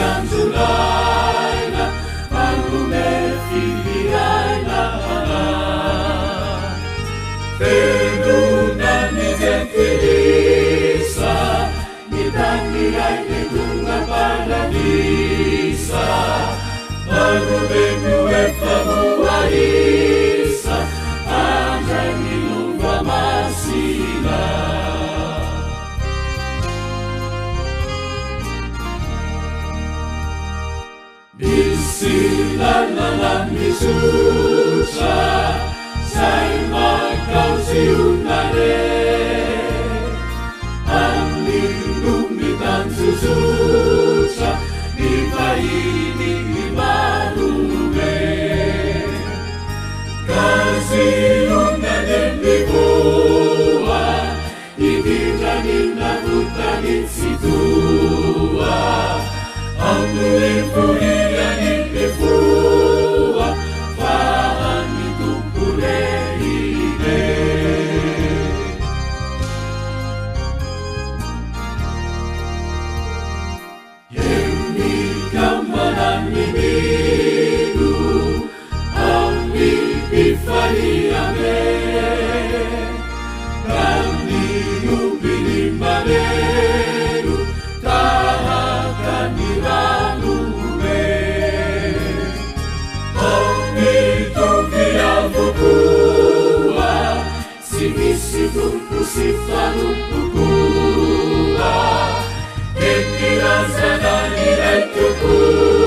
Anjulaina, manome filiaina Tenunan ni gentilisa, nitanirai ni bunga paradisa, manome nue famuaisa, andrai ni lungva masina. Sinalalang Yesusa, say magkausiunare, ang lumitan sususa, ipaibig imarume. Kasiunaren libuwa, ibigangin na butangin situa, ang luipulianin Fua, fahan itu puleine. Yemi kamanan mimiru, awi bifaliame, kami ubili maneru, tahakan diramu. Sifanu kukua, kekira sana nilai kukua.